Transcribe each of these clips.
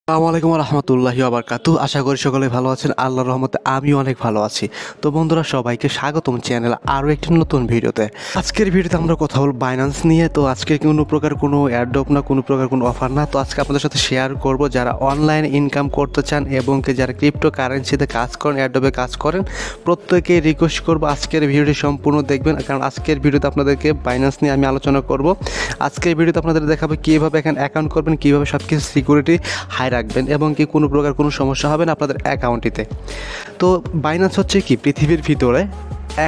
আসসালামু আলাইকুম রহমতুল্লাহি ওয়াবারাকাতুহু। আশা করি সকলে ভালো আছেন। আল্লাহর রহমতে আমিও অনেক ভালো আছি। তো বন্ধুরা, সবাইকে স্বাগতম চ্যানেল আরও একটি নতুন ভিডিওতে। আজকের ভিডিওতে আমরা কথা বলব বাইন্যান্স নিয়ে। তো আজকে কোনো প্রকার কোনো অ্যাডপ না, কোনো প্রকার কোনো অফার না। তো আজকে আপনাদের সাথে শেয়ার করব যারা অনলাইনে ইনকাম করতে চান এবং যারা ক্রিপ্টো কারেন্সিতে কাজ করেন, অ্যাডপে কাজ করেন, প্রত্যেকে রিকোয়েস্ট করব আজকের ভিডিওটি সম্পূর্ণ দেখবেন, কারণ আজকের ভিডিওতে আপনাদেরকে বাইন্যান্স নিয়ে আমি আলোচনা করব। আজকের ভিডিওতে আপনাদের দেখাবো কীভাবে এখানে অ্যাকাউন্ট করবেন, কীভাবে সব কিছু সিকিউরিটি হাই রাখবেন এবং কি কোনো প্রকার কোনো সমস্যা হবে না আপনাদের অ্যাকাউন্টটিতে। তো বাইন্যান্স হচ্ছে কি পৃথিবীর ভিতরে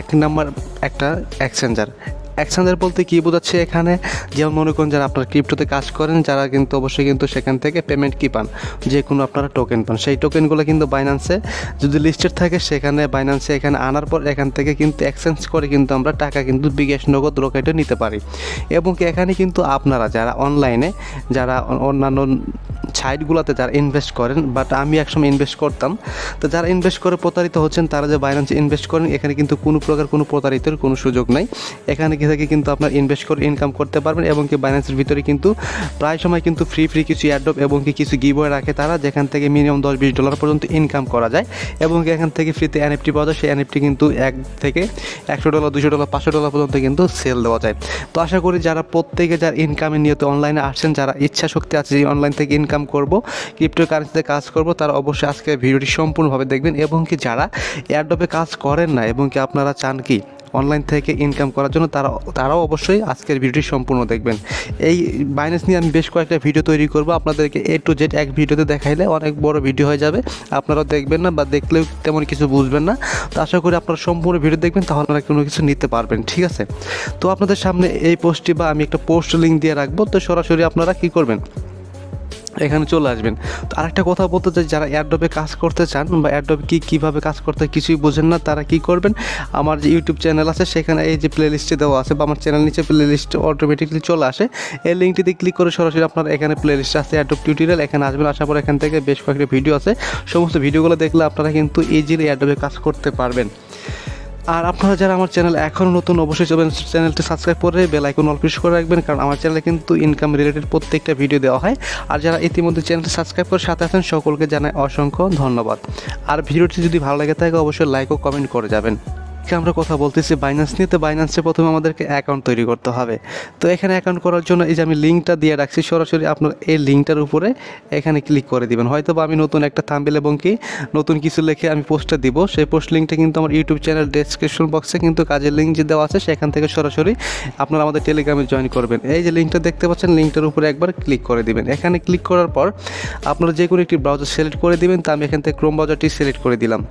এক নাম্বার একটা এক্সচেঞ্জার বলতে কী বোঝাচ্ছে এখানে, যেমন মনে করেন যারা আপনার ক্রিপ্টোতে কাজ করেন, যারা কিন্তু অবশ্যই কিন্তু সেখান থেকে পেমেন্ট কী পান, যে কোনো আপনারা টোকেন পান। সেই টোকেনগুলো কিন্তু বাইন্যান্সে যদি লিস্টেড থাকে, সেখানে বাইন্যান্সে এখানে আনার পর এখান থেকে কিন্তু এক্সচেঞ্জ করে কিন্তু আমরা টাকা কিন্তু বিকাশ নগদ রকেটে নিতে পারি। এবং কি এখানে কিন্তু আপনারা যারা অনলাইনে, যারা অন্যান্য সাইটগুলোতে যারা ইনভেস্ট করেন, বাট আমি একসময় ইনভেস্ট করতাম, তো যারা ইনভেস্ট করে প্রতারিত হচ্ছেন, তারা যে বাইন্যান্সে ইনভেস্ট করেন, এখানে কিন্তু কোনো প্রকার কোনো প্রতারিতের কোনো সুযোগ নাই। এখানে থেকে কিন্তু আপনার ইনভেস্ট করে ইনকাম করতে পারবেন। এবং কি বাইন্যান্সের ভিতরে কিন্তু প্রায় সময় কিন্তু ফ্রি কিছু অ্যাডপ এবং কি কিছু গিভওয়ে রাখে তারা, যেখান থেকে মিনিমাম $10-20 পর্যন্ত ইনকাম করা যায়। এবং কি এখান থেকে ফ্রিতে এনএফটি পাওয়া যায়। সেই এনএফটি কিন্তু $1 থেকে $100, $200, $500 পর্যন্ত কিন্তু সেল দেওয়া যায়। তো আশা করি যারা প্রত্যেকে যারা ইনকামের নিয়তে অনলাইনে আসছেন, যারা ইচ্ছা শক্তি আছে যে অনলাইন থেকে ইনকাম করব, ক্রিপ্টো কারেন্সিতে কাজ করব, তারা অবশ্যই আজকে ভিডিওটি সম্পূর্ণভাবে দেখবেন। এবং কি যারা অ্যাডপে কাজ করেন না এবং কি আপনারা চান কি অনলাইন থেকে ইনকাম করার জন্য, তারাও অবশ্যই আজকের ভিডিওটি সম্পূর্ণ দেখবেন। এই বাইন্যান্স নিয়ে আমি বেশ কয়েকটা ভিডিও তৈরি করব, আপনাদেরকে A to Z এক ভিডিওতে দেখাইলে অনেক বড় ভিডিও হয়ে যাবে, আপনারাও দেখবেন না বা দেখলেও তেমন কিছু বুঝবেন না। তো আশা করি আপনারা সম্পূর্ণ ভিডিও দেখবেন, তাহলে আপনারা কোনো কিছু নিতে পারবেন, ঠিক আছে? তো আপনাদের সামনে এই পোস্টটি বা আমি একটা পোস্ট লিঙ্ক দিয়ে রাখবো, তো সরাসরি আপনারা কী করবেন, এখানে চলে আসবেন। তো আরেকটা কথা বলতে চাই, যারা অ্যাডপে কাজ করতে চান বা অ্যাডপে কীভাবে কাজ করতে কিছুই বোঝেন না, তারা কী করবেন, আমার যে ইউটিউব চ্যানেল আছে সেখানে এই যে প্লে লিস্টে দেওয়া আছে বা আমার চ্যানেল নিচে প্লে লিস্টে অটোমেটিকলি চলে আসে, এই লিঙ্কটিতে ক্লিক করে সরাসরি আপনার এখানে প্লে লিস্টে আছে অ্যাডপ টিউটোরিয়াল, এখানে আসবেন। আসার পর এখান থেকে বেশ কয়েকটা ভিডিও আছে, সমস্ত ভিডিওগুলো দেখলে আপনারা কিন্তু ইজিলি অ্যাডপে কাজ করতে পারবেন। আর আপনারা যারা আমার চ্যানেল এখনও নতুন, অবশ্যই চ্যানেলটি সাবস্ক্রাইব করে বেল আইকন অল প্রেস করে রাখবেন, কারণ আমার চ্যানেলে কিন্তু ইনকাম রিলেটেড প্রত্যেকটা ভিডিও দেওয়া হয়। আর যারা ইতিমধ্যে চ্যানেলটি সাবস্ক্রাইব করে সাথে আছেন, সকলকে জানাই অসংখ্য ধন্যবাদ। আর ভিডিওটি যদি ভালো লাগে থাকে অবশ্যই লাইক ও কমেন্ট করে যাবেন। আমরা কথা বলতেছি বাইন্যান্স নিয়ে। তো বাইন্যান্সে প্রথমে আমাদেরকে অ্যাকাউন্ট তৈরি করতে হবে। তো এখানে অ্যাকাউন্ট করার জন্য এই যে আমি লিঙ্কটা দিয়ে রাখছি, সরাসরি আপনার এই লিঙ্কটার উপরে এখানে ক্লিক করে দিবেন। হয়তো বা আমি নতুন একটা থাম্বনেল এবং কি নতুন কিছু লিখে আমি পোস্টটা দিব, সেই পোস্ট লিঙ্কটা কিন্তু আমার ইউটিউব চ্যানেল ডেসক্রিপশন বক্সে কিন্তু কাজের লিঙ্ক যে দেওয়া আছে, সেখান থেকে সরাসরি আপনারা আমাদের টেলিগ্রামে জয়েন করবেন। এই যে লিঙ্কটা দেখতে পাচ্ছেন, লিঙ্কটার উপরে একবার ক্লিক করে দিবেন। এখানে ক্লিক করার পর আপনারা যে কোনো একটি ব্রাউজার সিলেক্ট করে দিবেন। তো আমি এখান থেকে ক্রোম ব্রাউজারটি সিলেক্ট করে দিলাম।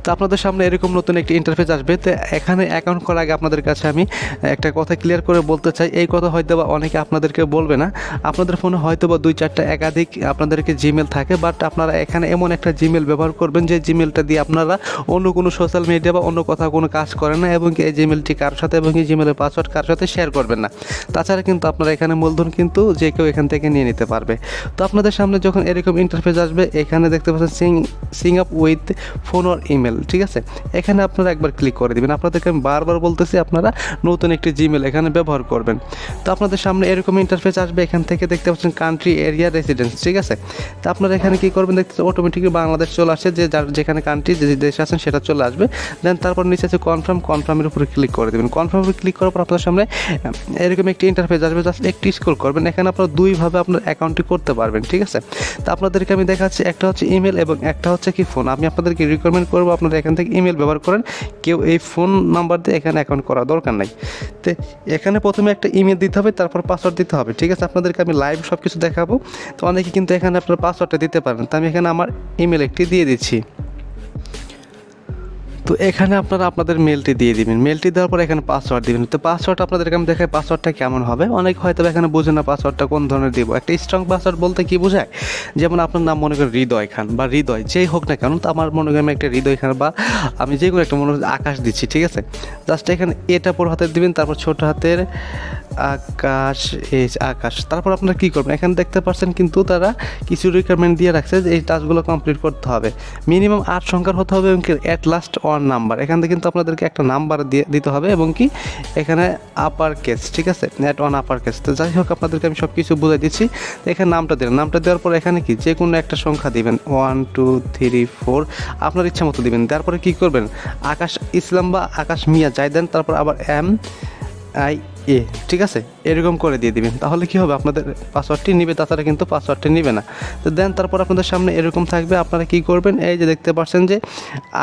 তো আপনাদের সামনে এরকম নতুন একটি ইন্টারফেস আসবে। তো এখানে অ্যাকাউন্ট করার আগে আপনাদের কাছে আমি একটা কথা ক্লিয়ার করে বলতে চাই। এই কথা হয়তো বা অনেকে আপনাদেরকে বলবে না, আপনাদের ফোনে হয়তো বা 2-4টা একাধিক আপনাদেরকে জিমেল থাকে, বাট আপনারা এখানে এমন একটা জিমেল ব্যবহার করবেন যে জিমেলটা দিয়ে আপনারা অন্য কোনো সোশ্যাল মিডিয়া বা অন্য কোথাও কোনো কাজ করেন না, এবং এই জিমেলটি কারোর সাথে এবং এই জিমেলের পাসওয়ার্ড কারোর সাথে শেয়ার করবেন না। তাছাড়া কিন্তু আপনারা এখানে মূলধন কিন্তু যে কেউ এখান থেকে নিয়ে নিতে পারবে। তো আপনাদের সামনে যখন এরকম ইন্টারফেস আসবে, এখানে দেখতে পাচ্ছেন Singh up with phone or email, ঠিক আছে? এখানে আপনারা একবার ক্লিক করে দিবেন। আপনাদেরকে আমি বারবার বলতেছি আপনারা নতুন একটি জিমেল এখানে ব্যবহার করবেন। তো আপনাদের সামনে এরকম ইন্টারফেস আসবে। এখান থেকে দেখতে পাচ্ছেন কান্ট্রি, এরিয়া, রেসিডেন্স, ঠিক আছে? তো আপনারা এখানে কী করবেন, দেখতে অটোমেটিকলি বাংলাদেশ চলে আসে, যে যার যেখানে কান্ট্রি যে দেশ আছেন সেটা চলে আসবে। দেন তারপর নিচে আছে কনফার্মের উপরে ক্লিক করে দেবেন। কনফার্মের উপরে ক্লিক করার পর আপনার সামনে এরকম একটি ইন্টারফেস আসবে, জাস্ট একটু স্ক্রল করবেন। এখানে আপনারা দুইভাবে আপনার অ্যাকাউন্টটি করতে পারবেন, ঠিক আছে? তো আপনাদেরকে আমি দেখাচ্ছি, একটা হচ্ছে ইমেল এবং একটা হচ্ছে কি ফোন। আমি আপনাদেরকে রিকমেন্ড করবো আপনারা এখান থেকে ইমেল ব্যবহার করেন, কেউ এই ফোন নাম্বার দিয়ে এখানে অ্যাকাউন্ট করার দরকার নাই। তো এখানে প্রথমে একটা ইমেল দিতে হবে, তারপর পাসওয়ার্ড দিতে হবে, ঠিক আছে? আপনাদেরকে আমি লাইভ সব কিছু দেখাবো। তো অনেকে কিন্তু এখানে আপনার পাসওয়ার্ডটা দিতে পারেন। তো আমি এখানে আমার ইমেল একটি দিয়ে দিচ্ছি। তো এখানে আপনারা আপনাদের মেলটি দিয়ে দিবেন। মেলটি দেওয়ার পর এখানে পাসওয়ার্ড দিবেন। তো পাসওয়ার্ড আপনাদেরকে আমি দেখাই পাসওয়ার্ডটা কেমন হবে। অনেক হয়তো এখানে বোঝে না পাসওয়ার্ডটা কোন ধরনের দিব। একটা স্ট্রং পাসওয়ার্ড বলতে কি বোঝায়, যেমন আপনার নাম মনে করেন হৃদয় খান বা হৃদয়, যেই হোক না কেন। তো আমার মনে করেন একটা হৃদয় খান বা আমি যে কোনো একটা মনে আকাশ দিচ্ছি, ঠিক আছে? জাস্ট এখানে এটা বড় হাতের দিবেন, তারপর ছোট হাতের আকাশ আকাশ। তারপর আপনারা কী করবেন, এখানে দেখতে পাচ্ছেন কিন্তু তারা কিছু রিকোয়ারমেন্ট দিয়ে রাখছে যে এই টাস্কগুলো কমপ্লিট করতে হবে, মিনিমাম 8 সংখ্যার হতে হবে এবং কি অ্যাট লাস্ট 1 নাম্বার। এখান থেকে কিন্তু আপনাদেরকে একটা নাম্বার দিতে হবে এবং কি এখানে আপার কেস, ঠিক আছে, অ্যাট 1 আপার কেস। তো যাই হোক আপনাদেরকে আমি সব কিছু বুঝাই দিচ্ছি। তো এখানে নামটা দিলেন, নামটা দেওয়ার পর এখানে কি যে কোনো একটা সংখ্যা দিবেন, 1 2 3 4 আপনার ইচ্ছা মতো দিবেন। তারপরে কী করবেন, আকাশ ইসলাম বা আকাশ মিয়া যাই দেন, তারপর আবার MIA, ঠিক আছে, এরকম করে দিয়ে দিবেন। তাহলে কি হবে, আপনাদের পাসওয়ার্ডটি নিবে, তাছাড়া কিন্তু পাসওয়ার্ডটি নিবে না। তো দেন তারপর আপনাদের সামনে এরকম থাকবে। আপনারা কি করবেন, এই যে দেখতে পাচ্ছেন যে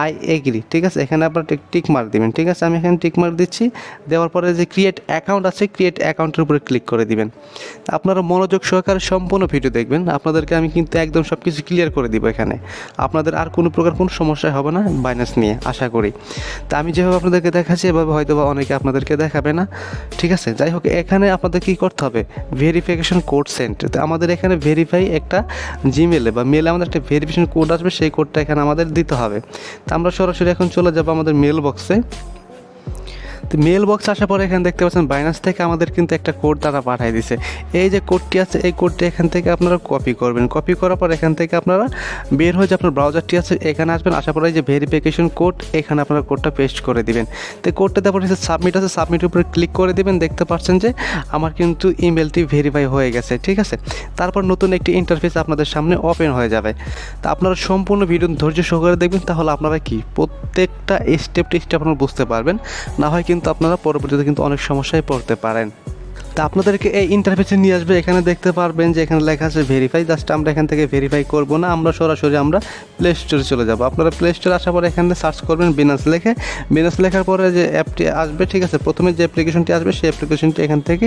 আই এগ্রি, ঠিক আছে, এখানে আপনারা টিক মার্ক দিবেন, ঠিক আছে। আমি এখানে টিক মার্ক দিচ্ছি। দেওয়ার পরে যে ক্রিয়েট অ্যাকাউন্ট আছে, ক্রিয়েট অ্যাকাউন্টের উপরে ক্লিক করে দিবেন। আপনারা মনোযোগ সহকারে সম্পূর্ণ ভিডিও দেখবেন, আপনাদেরকে আমি কিন্তু একদম সব কিছু ক্লিয়ার করে দিব। এখানে আপনাদের আর কোনো প্রকার কোনো সমস্যা হবে না বাইন্যান্স নিয়ে, আশা করি। তা আমি যেভাবে আপনাদেরকে দেখাচ্ছি এভাবে হয়তো বা অনেকে আপনাদেরকে দেখাবে না, ঠিক আছে। যাই হোক, এখানে আপনাদের কী করতে হবে, ভেরিফিকেশন কোড সেন্ড। তো আমাদের এখানে ভেরিফাই একটা জিমেলে বা মেলে আমাদের একটা ভেরিফিকেশন কোড আসবে, সেই কোডটা এখানে আমাদের দিতে হবে। তো আমরা সরাসরি এখন চলে যাবো আমাদের মেল বক্সে। তো মেল বক্স আসার পরে এখানে দেখতে পাচ্ছেন বাইন্যান্স থেকে আমাদের কিন্তু একটা কোড তারা পাঠিয়ে দিছে। এই যে কোডটি আছে, এই কোডটি এখান থেকে আপনারা কপি করবেন। কপি করার পর এখান থেকে আপনারা বের হয়ে যে আপনার ব্রাউজারটি আছে এখানে আসবেন, আসার পরে যে ভেরিফিকেশন কোড এখানে আপনারা কোডটা পেস্ট করে দিবেন। তো কোডটা তারপরে সাবমিট আছে, সাবমিটের উপরে ক্লিক করে দিবেন। দেখতে পাচ্ছেন যে আমার কিন্তু ইমেলটি ভেরিফাই হয়ে গেছে, ঠিক আছে। তারপর নতুন একটি ইন্টারফেস আপনাদের সামনে ওপেন হয়ে যাবে। তা আপনারা সম্পূর্ণ ভিডিও ধৈর্য সহকারে দেখবেন, তাহলে আপনারা কি প্রত্যেকটা স্টেপ আপনারা বুঝতে পারবেন। না হয় কিন্তু আপনারা পরবর্তীতে কিন্তু অনেক সমস্যায় পড়তে পারেন। তা আপনাদেরকে এই ইন্টারফেসে নিয়ে আসবে। এখানে দেখতে পারবেন যে এখানে লেখা আছে ভেরিফাই। জাস্ট আমরা এখান থেকে ভেরিফাই করব না, আমরা সরাসরি আমরা প্লে স্টোরে চলে যাব। আপনারা প্লে স্টোরে আসার পরে এখানে সার্চ করবেন বিনান্স লেখে। বিনান্স লেখার পরে যে অ্যাপটি আসবে, ঠিক আছে, প্রথমে যে অ্যাপ্লিকেশনটি আসবে সেই অ্যাপ্লিকেশনটি এখান থেকে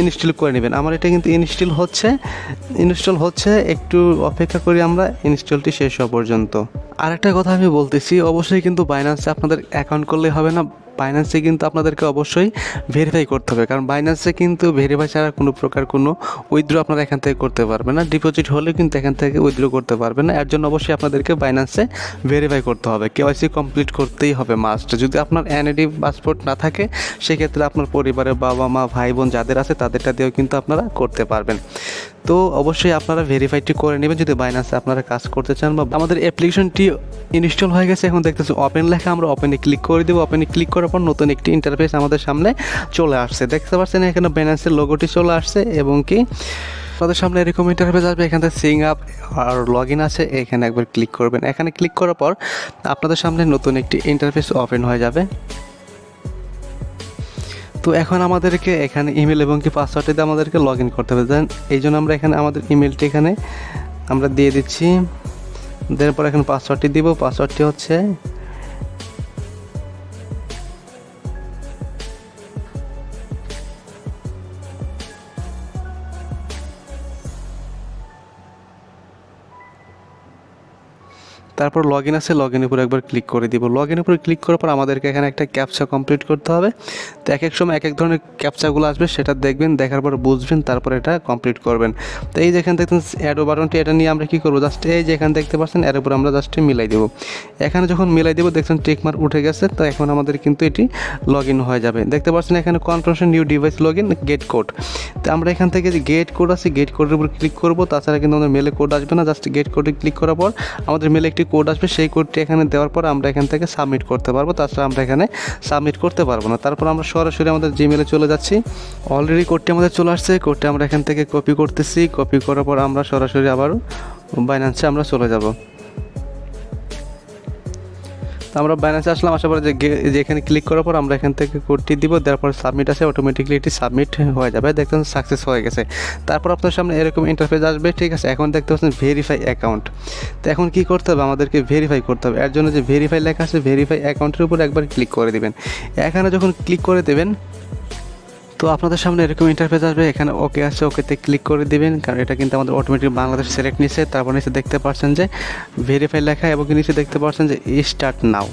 ইনস্টল করে নেবেন। আমার এটা কিন্তু ইনস্টল হচ্ছে, একটু অপেক্ষা করি আমরা ইনস্টলটি শেষ হওয়া পর্যন্ত। আরেকটা কথা আমি বলতেছি, অবশ্যই কিন্তু বাইন্যান্সে আপনাদের অ্যাকাউন্ট করলেই হবে না, বাইন্যান্সে কিন্তু আপনাদেরকে অবশ্যই ভেরিফাই করতে হবে। কারণ বাইন্যান্সে কিন্তু ভেরিফাই ছাড়া কোনো প্রকার কোনো উইথড্র আপনারা এখান থেকে করতে পারবেন না, ডিপোজিট হলেও কিন্তু এখান থেকে উইথড্র করতে পারবেন না। এর জন্য অবশ্যই আপনাদেরকে বাইন্যান্সে ভেরিফাই করতে হবে, কেওয়াইসি কমপ্লিট করতেই হবে মাস্ট। যদি আপনার এনআইডি পাসপোর্ট না থাকে সেক্ষেত্রে আপনার পরিবারের বাবা মা ভাই বোন যাদের আছে তাদেরটা দিয়েও কিন্তু আপনারা করতে পারবেন। তো অবশ্যই আপনারা ভেরিফাইটি করে নেবেন যদি বাইন্যান্সে আপনারা কাজ করতে চান। বা আমাদের অ্যাপ্লিকেশনটি ইনস্টল হয়ে গেছে, এখন দেখতেছি ওপেন লেখা, আমরা ওপেনে ক্লিক করে দেবো। ওপেনে ক্লিক করার পর নতুন একটি ইন্টারফেস আমাদের সামনে চলে আসছে। দেখতে পাচ্ছেন এখানে বাইন্যান্সের লোগোটি চলে আসছে এবং কি আপনাদের সামনে এরকম ইন্টারফেস আসবে। এখান থেকে সিং আপ আর লগ ইন আছে, এখানে একবার ক্লিক করবেন। এখানে ক্লিক করার পর আপনাদের সামনে নতুন একটি ইন্টারফেস ওপেন হয়ে যাবে। তো এখন আমাদেরকে এখানে ইমেল এবং কি পাসওয়ার্ড দিয়ে আমাদেরকে লগ ইন করতে হবে। দেন এই জন্য আমরা এখানে আমাদের ইমেলটি এখানে আমরা দিয়ে দিচ্ছি। দেওয়ার পর এখানে পাসওয়ার্ডটি দিব। পাসওয়ার্ডটি হচ্ছে তারপর লগ ইন আছে, লগ ইনের উপরে একবার ক্লিক করে দিব। লগ ইনের উপরে ক্লিক করার পর আমাদেরকে এখানে একটা ক্যাপচা কমপ্লিট করতে হবে। তো এক এক সময় এক এক ধরনের ক্যাপচাগুলো আসবে, সেটা দেখবেন, দেখার পর বুঝবেন, তারপর এটা কমপ্লিট করবেন। তো এই যেখানে দেখতেন অ্যাডো বাটনটি, এটা নিয়ে আমরা কী করবো, জাস্ট এই যে এখানে দেখতে পাচ্ছেন এর উপর আমরা জাস্ট মিলাই দেবো। এখানে যখন মিলাই দেবো দেখছেন টিক মার্ক উঠে গেছে। তো এখন আমাদের কিন্তু এটি লগ ইন হয়ে যাবে। দেখতে পাচ্ছেন এখানে confirmation new device log in gate code. তো আমরা এখান থেকে যে গেট কোড আছে, গেট কোডের উপর ক্লিক করবো। তাছাড়া কিন্তু আমাদের মেলে কোড আসবে না, জাস্ট গেট কোডে ক্লিক করার পর আমাদের মেলে একটি কোড আসবে, সেই কোডটি এখানে দেওয়ার পর আমরা এখান থেকে সাবমিট করতে পারবো। তাছাড়া আমরা এখানে সাবমিট করতে পারবো না। তারপর আমরা সরাসরি আমাদের জিমেলে চলে যাচ্ছি। অলরেডি কোডটি আমাদের চলে আসছে, কোডটি আমরা এখান থেকে কপি করতেছি। কপি করার পর আমরা সরাসরি আবারও বাইন্যান্সে আমরা চলে যাব। আমরা বাইন্যান্সে আসলাম, আসার পরে যে এখানে ক্লিক করার পর আমরা এখান থেকে কোডটি দিব। তারপর সাবমিট আছে, অটোমেটিকলি এটি সাবমিট হয়ে যাবে। দেখতেন সাকসেস হয়ে গেছে। তারপর আপনার সামনে এরকম ইন্টারফেস আসবে, ঠিক আছে। এখন দেখতে পাচ্ছেন ভেরিফাই অ্যাকাউন্ট। তো এখন কী করতে হবে, আমাদেরকে ভেরিফাই করতে হবে। এর জন্য যে ভেরিফাই লেখা আছে, ভেরিফাই অ্যাকাউন্টের উপর একবার ক্লিক করে দেবেন। এখানে যখন ক্লিক করে দেবেন তো আপনাদের সামনে এরকম ইন্টারফেস আসবে। এখানে ওকে আছে, ওকেতে ক্লিক করে দিবেন, কারণ এটা কিন্তু আমাদের অটোমেটিক বাংলাদেশ সিলেক্ট নিচ্ছে। তারপর নিচে দেখতে পাচ্ছেন যে ভেরিফাই লেখা এবং নিচে দেখতে পাচ্ছেন যে স্টার্ট নাও।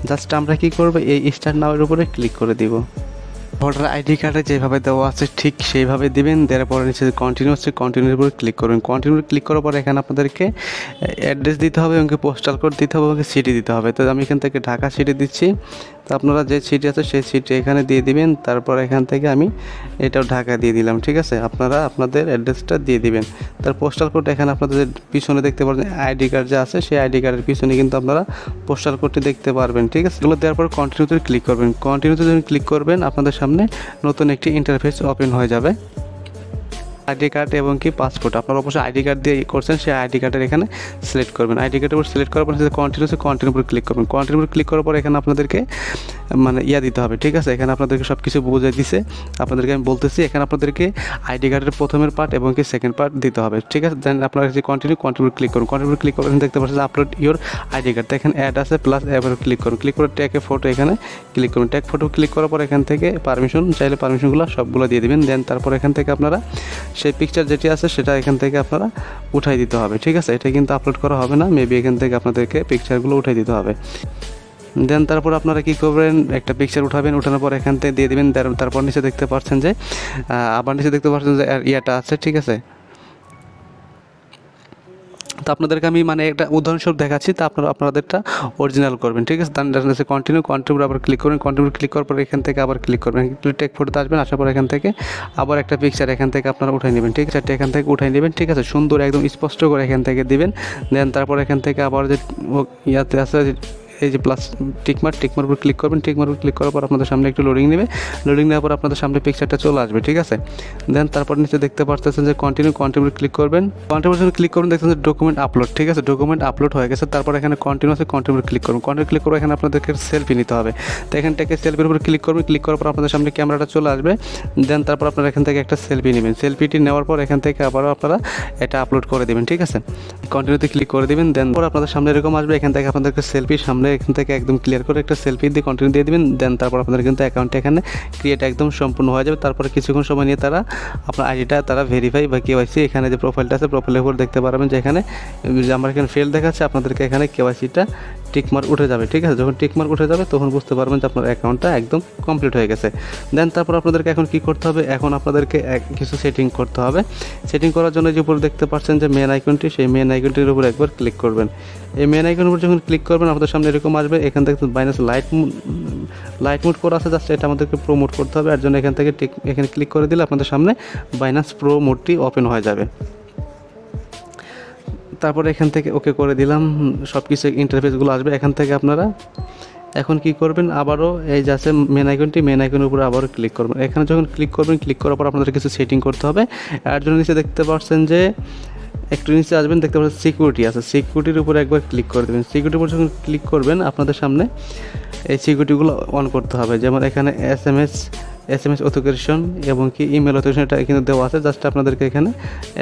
জাস্ট আমরা কী করবো, এই স্টার্ট নাওয়ের উপরে ক্লিক করে দিব। ভোটার আইডি কার্ডে যেভাবে দেওয়া আছে ঠিক সেইভাবে দিবেন। দেওয়ার পরে নিচে কন্টিনিউ আছে, কন্টিনিউর উপর ক্লিক করবেন। কন্টিনিউ ক্লিক করার পরে এখানে আপনাদেরকে অ্যাড্রেস দিতে হবে এবং পোস্টাল কোড দিতে হবে এবং সিটি দিতে হবে। তো আমি এখান থেকে ঢাকা সিটি দিচ্ছি। তো আপনারা যে সিটি আছে সেই সিটি এখানে দিয়ে দিবেন। তারপর এখান থেকে আমি এটাও ঢাকা দিয়ে দিলাম, ঠিক আছে। আপনারা আপনাদের অ্যাড্রেসটা দিয়ে দিবেন। তার পোস্টাল কোড এখানে আপনাদের পিছনে দেখতে পারবেন আইডি কার্ড যা আছে সেই আইডি কার্ডের পিছনে কিন্তু আপনারা পোস্টাল কোডটি দেখতে পারবেন, ঠিক আছে। এগুলো দেওয়ার পর কন্টিনিউতে ক্লিক করবেন। কন্টিনিউতে যখন ক্লিক করবেন আপনাদের সামনে নতুন একটি ইন্টারফেস ওপেন হয়ে যাবে। আইডি কার্ড এবং কি পাসপোর্ট, আপনারা অবশ্যই আইডি কার্ড দিয়ে করছেন, সেই আইডি কার্ডের এখানে সিলেক্ট করবেন। আইডি কার্ডের উপর সিলেক্ট করার পর কন্টিনিউ উপর ক্লিক করবেন। কন্টিনিউ উপর ক্লিক করার পর এখানে আপনাদেরকে মানে দিতে হবে, ঠিক আছে। এখানে আপনাদেরকে সব কিছু বুঝিয়ে দিছে, আপনাদেরকে আমি বলতেছি। এখানে আপনাদেরকে আইডি কার্ডের প্রথমের পার্ট এবং কি সেকেন্ড পার্ট দিতে হবে, ঠিক আছে। দেন আপনারা যে কন্টিনিউ ক্লিক করুন। কন্টিনিউ ক্লিক করে দেখতে পাচ্ছেন আপলোড ইওর আইডি কার্ড, এখানে অ্যাড আছে প্লাস এবার ক্লিক করুন। ক্লিক করে ট্যাগ ফটো এখানে ক্লিক করুন। ট্যাগ ফটো ক্লিক করার পর এখান থেকে পারমিশন চাইলে পারমিশনগুলো সবগুলো দিয়ে দেবেন। দেন তারপর এখান থেকে আপনারা সেই পিকচার যেটি আছে সেটা এখান থেকে আপনারা উঠাই দিতে হবে, ঠিক আছে। এটা কিন্তু আপলোড করা হবে না, মেবি এখান থেকে আপনাদেরকে পিকচারগুলো উঠাই দিতে হবে। দেন তারপর আপনারা কী করবেন, একটা পিকচার উঠাবেন, উঠানোর পর এখান থেকে দিয়ে দেবেন। তারপর নিচে দেখতে পাচ্ছেন যে আবার নিচে দেখতে পাচ্ছেন যে ইয়াটা আছে, ঠিক আছে। তো আপনাদেরকে আমি মানে একটা উদাহরণস্বরূপ দেখাচ্ছি, তা আপনারা আপনাদেরটা অরিজিনাল করবেন, ঠিক আছে। দেন কন্টিনিউ আবার ক্লিক করবেন। কন্টিনিউ ক্লিক করার পর এখান থেকে আবার ক্লিক করবেন। টেক ফটোতে আসবেন, আসার পর এখান থেকে আবার একটা পিকচার এখান থেকে আপনারা উঠাই নেবেন, ঠিক আছে। এখান থেকে উঠাই নেবেন, ঠিক আছে। সুন্দর একদম স্পষ্ট করে এখান থেকে দিবেন। দেন তারপর এখান থেকে আবার যে ইয়াতে আছে এই যে প্লাস টিকমার্ক উপর ক্লিক করবেন। টিকমার্ক উপর ক্লিক করার পর আপনাদের সামনে একটু লোডিং নেবে। লোডিং নেওয়ার পর আপনাদের সামনে পিকচারটা চলে আসবে, ঠিক আছে। দেন তারপর নিচে দেখতে পাচ্ছেন যে কন্টিনিউ ক্লিক করবেন। কন্টিনিউ ক্লিক করবেন, দেখছেন যে ডকুমেন্ট আপলোড, ঠিক আছে। ডকুমেন্ট আপলোড হয়ে গেছে। তারপর এখানে কন্টিনিউ ক্লিক করুন। কন্টিনিউ ক্লিক করে এখানে আপনাদেরকে সেলফি নিতে হবে। তো এখান থেকে সেলফির উপর ক্লিক করবেন। ক্লিক করার পর আপনাদের সামনে ক্যামেরাটা চলে আসবে। দেন তারপর আপনারা এখান থেকে একটা সেলফি নেবেন। সেলফিটি নেওয়ার পর এখান থেকে আবারও আপনারা এটা আপলোড করে দেবেন, ঠিক আছে। কন্টিনিউতে ক্লিক করে দেবেন। দেন পর আপনাদের সামনে এরকম আসবে। এখান থেকে আপনাদেরকে সেলফির সামনে এখান থেকে একদম ক্লিয়ার করে একটা সেলফি দিয়ে কন্টিনিউ দিয়ে দেবেন। দেন তারপর আপনাদের কিন্তু অ্যাকাউন্টটা এখানে ক্রিয়েট একদম সম্পূর্ণ হয়ে যাবে। তারপরে কিছুক্ষণ সময় নিয়ে তারা আপনার আইডিটা তারা ভেরিফাই বা কেওয়াইসি এখানে যে প্রোফাইলটা আছে প্রোফাইলের উপর দেখতে পারবেন যে এখানে যে আমার এখানে ফেল দেখাচ্ছে, আপনাদেরকে এখানে কেওয়াইসিটা টিকমার্ক উঠে যাবে, ঠিক আছে। যখন টিকমার্ক উঠে যাবে তখন বুঝতে পারবেন যে আপনার অ্যাকাউন্টটা একদম কমপ্লিট হয়ে গেছে। দেন তারপর আপনাদেরকে এখন কী করতে হবে, এখন আপনাদেরকে কিছু সেটিং করতে হবে। সেটিং করার জন্য যে উপরে দেখতে পাচ্ছেন যে মেন আইকনটি, সেই মেন আইকনটির উপর একবার ক্লিক করবেন। এই মেন আইকনের উপর যখন ক্লিক করবেন আপনাদের সামনে এরকম আসবে। এখান থেকে বাইন্যান্স লাইট মোড করা আছে, জাস্ট এটা আমাদেরকে প্রোমোট করতে হবে। এর জন্য এখান থেকে এখানে ক্লিক করে দিলে আপনাদের সামনে বাইন্যান্স প্রো মোডটি ওপেন হয়ে যাবে। তারপরে এখান থেকে ওকে করে দিলাম, সব কিছু ইন্টারফেসগুলো আসবে। এখান থেকে আপনারা এখন কি করবেন, আবারও এই যে আছে মেন আইকনের উপরে আবারও ক্লিক করবেন। এখানে যখন ক্লিক করবেন, ক্লিক করার পর আপনাদের কিছু সেটিং করতে হবে। এর জন্য নিচে দেখতে পাচ্ছেন যে একটু নিচে আসবেন, দেখতে পাচ্ছেন সিকিউরিটি আছে, সিকিউরিটির উপরে একবার ক্লিক করে দেবেন। সিকিউরিটির উপর যখন ক্লিক করবেন আপনাদের সামনে এই সিকিউরিটিগুলো অন করতে হবে। যেমন এখানে এসএমএস অথেন্টিকেশন এবং কি ইমেল অথেন্টিকেশন এটা কিন্তু দেওয়া আছে, জাস্ট আপনাদেরকে এখানে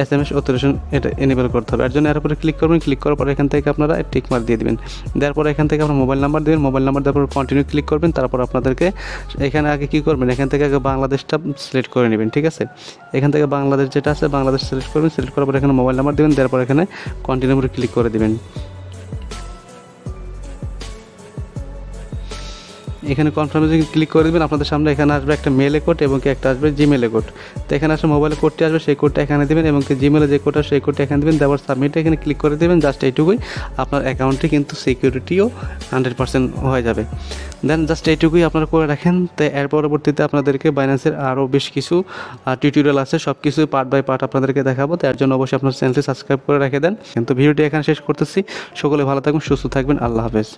এসএমএস অথেন্টিকেশন এটা এনেবল করতে হবে। এর জন্য এর উপরে ক্লিক করবেন। ক্লিক করার পর এখান থেকে আপনারা টিক মার্ক দিয়ে দেবেন। দেওয়ার পর এখান থেকে আপনার মোবাইল নাম্বার দেবেন। মোবাইল নাম্বার দেওয়ার পর কন্টিনিউ ক্লিক করবেন। তারপর আপনাদেরকে এখানে আগে কী করবেন, এখান থেকে আগে বাংলাদেশটা সিলেক্ট করে নেবেন, ঠিক আছে। এখান থেকে বাংলাদেশ যেটা আছে বাংলাদেশ সিলেক্ট করবেন। সিলেক্ট করার পর এখানে মোবাইল নাম্বার দেবেন। দেওয়ার পর এখানে কন্টিনিউ উপরে ক্লিক করে দেবেন। এখানে কনফার্মেশন ক্লিক করে দেবেন। আপনাদের সামনে এখানে আসবে একটা মেলে কোড এবং কি একটা আসবে জিমেলে কোড। তো এখানে আসলে মোবাইলে কোডটি আসবে, সেই কোডটা এখানে দেবেন এবং কি জিমেলে যে কোডটা সেই কোডটা এখানে দেবেন। দেওয়ার সাবমিটে এখানে ক্লিক করে দেবেন। জাস্ট এইটুকুই, আপনার অ্যাকাউন্টে কিন্তু সিকিউরিটিও 100% হয়ে যাবে। দেন জাস্ট এইটুকুই আপনারা করে রাখেন। তো এর পরবর্তীতে আপনাদেরকে বাইন্যান্সের আরও বেশ কিছু টিউটোরিয়াল আছে, সব কিছু পার্ট বাই পার্ট আপনাদেরকে দেখাবো। তার জন্য অবশ্যই আপনার চ্যানেলটি সাবস্ক্রাইব করে রেখে দেন। কিন্তু ভিডিওটি এখানে শেষ করতেছি। সকলে ভালো থাকবেন, সুস্থ থাকবেন, আল্লাহ হাফেজ।